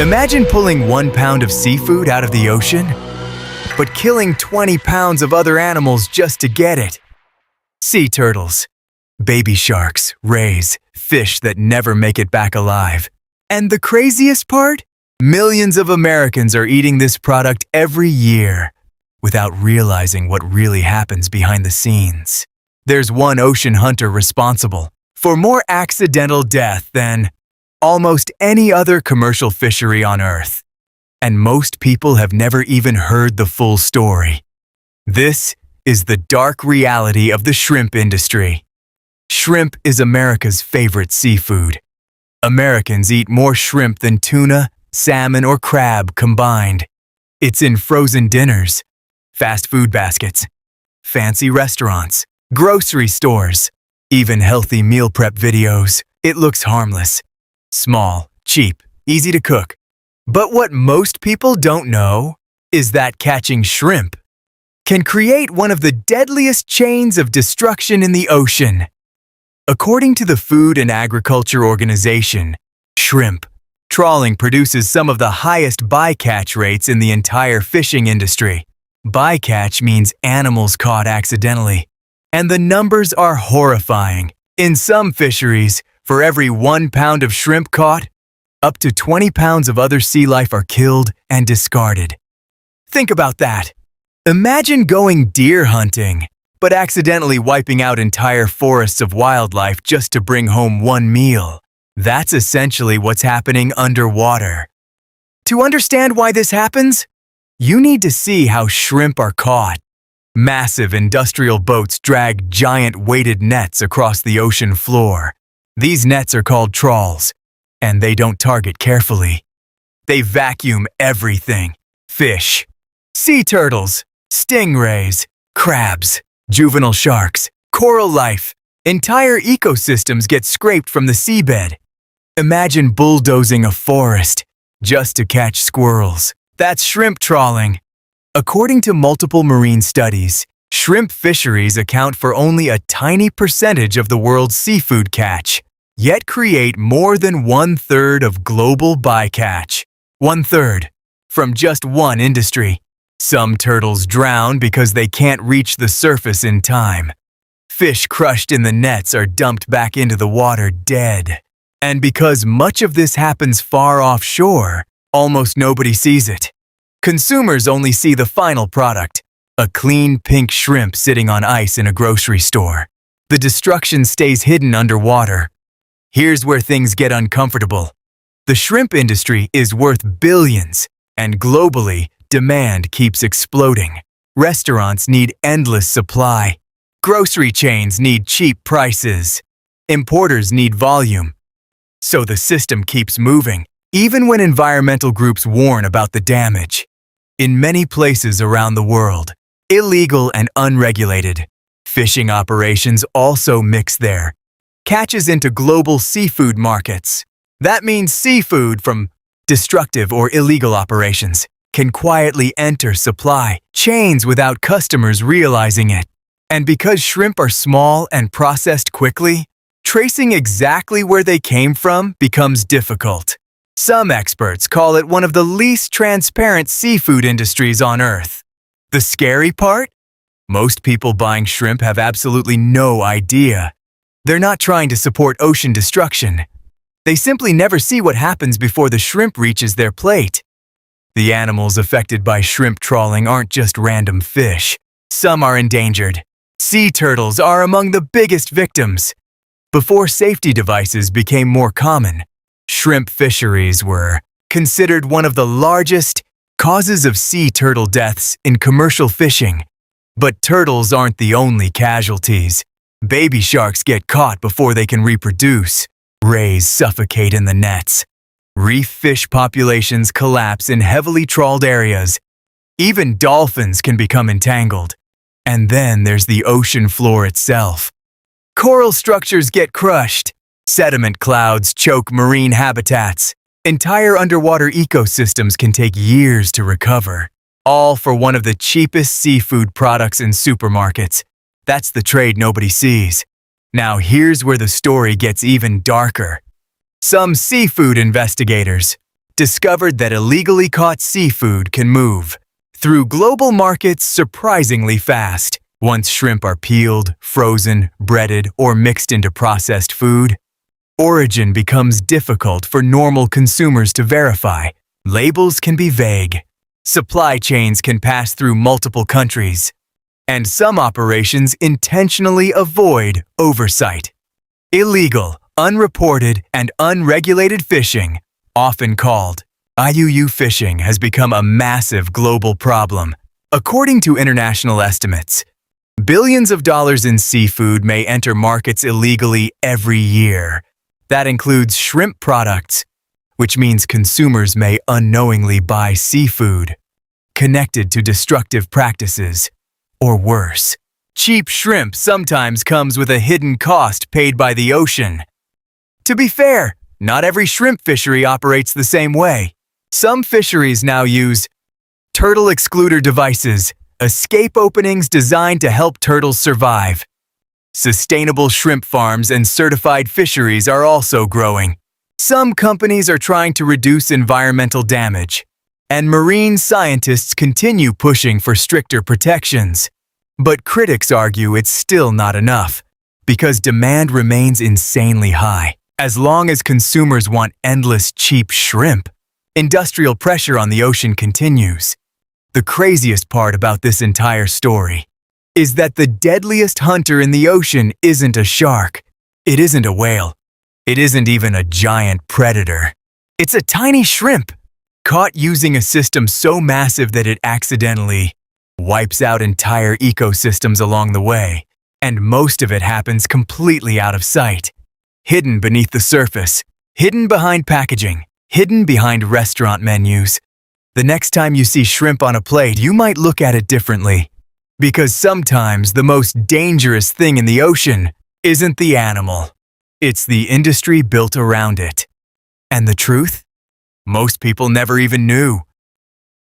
Imagine pulling 1 pound of seafood out of the ocean, but killing 20 pounds of other animals just to get it. Sea turtles, baby sharks, rays, fish that never make it back alive. And the craziest part? Millions of Americans are eating this product every year without realizing what really happens behind the scenes. There's one ocean hunter responsible for more accidental death than almost any other commercial fishery on Earth. And most people have never even heard the full story. This is the dark reality of the shrimp industry. Shrimp is America's favorite seafood. Americans eat more shrimp than tuna, salmon, or crab combined. It's in frozen dinners, fast food baskets, fancy restaurants, grocery stores, even healthy meal prep videos. It looks harmless, small, cheap, easy to cook. But what most people don't know is that catching shrimp can create one of the deadliest chains of destruction in the ocean. According to the Food and Agriculture Organization, shrimp trawling produces some of the highest bycatch rates in the entire fishing industry. Bycatch means animals caught accidentally, and the numbers are horrifying. In some fisheries, for every 1 pound of shrimp caught, up to 20 pounds of other sea life are killed and discarded. Think about that. Imagine going deer hunting, but accidentally wiping out entire forests of wildlife just to bring home one meal. That's essentially what's happening underwater. To understand why this happens, you need to see how shrimp are caught. Massive industrial boats drag giant weighted nets across the ocean floor. These nets are called trawls, and they don't target carefully. They vacuum everything: fish, sea turtles, stingrays, crabs, juvenile sharks, coral life. Entire ecosystems get scraped from the seabed. Imagine bulldozing a forest just to catch squirrels. That's shrimp trawling. According to multiple marine studies, shrimp fisheries account for only a tiny percentage of the world's seafood catch, yet create more than 1/3 of global bycatch. 1/3 from just one industry. Some turtles drown because they can't reach the surface in time. Fish crushed in the nets are dumped back into the water dead. And because much of this happens far offshore, almost nobody sees it. Consumers only see the final product, a clean pink shrimp sitting on ice in a grocery store. The destruction stays hidden underwater. Here's where things get uncomfortable. The shrimp industry is worth billions, and globally, demand keeps exploding. Restaurants need endless supply. Grocery chains need cheap prices. Importers need volume. So the system keeps moving, even when environmental groups warn about the damage. In many places around the world, illegal and unregulated fishing operations also mix their catches into global seafood markets. That means seafood from destructive or illegal operations can quietly enter supply chains without customers realizing it. And because shrimp are small and processed quickly, tracing exactly where they came from becomes difficult. Some experts call it one of the least transparent seafood industries on Earth. The scary part? Most people buying shrimp have absolutely no idea. They're not trying to support ocean destruction. They simply never see what happens before the shrimp reaches their plate. The animals affected by shrimp trawling aren't just random fish. Some are endangered. Sea turtles are among the biggest victims. Before safety devices became more common, shrimp fisheries were considered one of the largest causes of sea turtle deaths in commercial fishing. But turtles aren't the only casualties. Baby sharks get caught before they can reproduce. Rays suffocate in the nets. Reef fish populations collapse in heavily trawled areas. Even dolphins can become entangled. And then there's the ocean floor itself. Coral structures get crushed. Sediment clouds choke marine habitats. Entire underwater ecosystems can take years to recover, all for one of the cheapest seafood products in supermarkets. That's the trade nobody sees. Now here's where the story gets even darker. Some seafood investigators discovered that illegally caught seafood can move through global markets surprisingly fast. Once shrimp are peeled, frozen, breaded, or mixed into processed food, origin becomes difficult for normal consumers to verify. Labels can be vague. Supply chains can pass through multiple countries, and some operations intentionally avoid oversight. Illegal, unreported, and unregulated fishing, often called IUU fishing, has become a massive global problem. According to international estimates, billions of dollars in seafood may enter markets illegally every year. That includes shrimp products, which means consumers may unknowingly buy seafood connected to destructive practices, or worse. Cheap shrimp sometimes comes with a hidden cost paid by the ocean. To be fair, not every shrimp fishery operates the same way. Some fisheries now use turtle excluder devices, escape openings designed to help turtles survive. Sustainable shrimp farms and certified fisheries are also growing. Some companies are trying to reduce environmental damage, and marine scientists continue pushing for stricter protections. But critics argue it's still not enough, because demand remains insanely high. As long as consumers want endless cheap shrimp, industrial pressure on the ocean continues. The craziest part about this entire story is that the deadliest hunter in the ocean isn't a shark. It isn't a whale. It isn't even a giant predator. It's a tiny shrimp, caught using a system so massive that it accidentally wipes out entire ecosystems along the way, and most of it happens completely out of sight, hidden beneath the surface, hidden behind packaging, hidden behind restaurant menus. The next time you see shrimp on a plate, you might look at it differently, because sometimes the most dangerous thing in the ocean isn't the animal. It's the industry built around it. And the truth? Most people never even knew.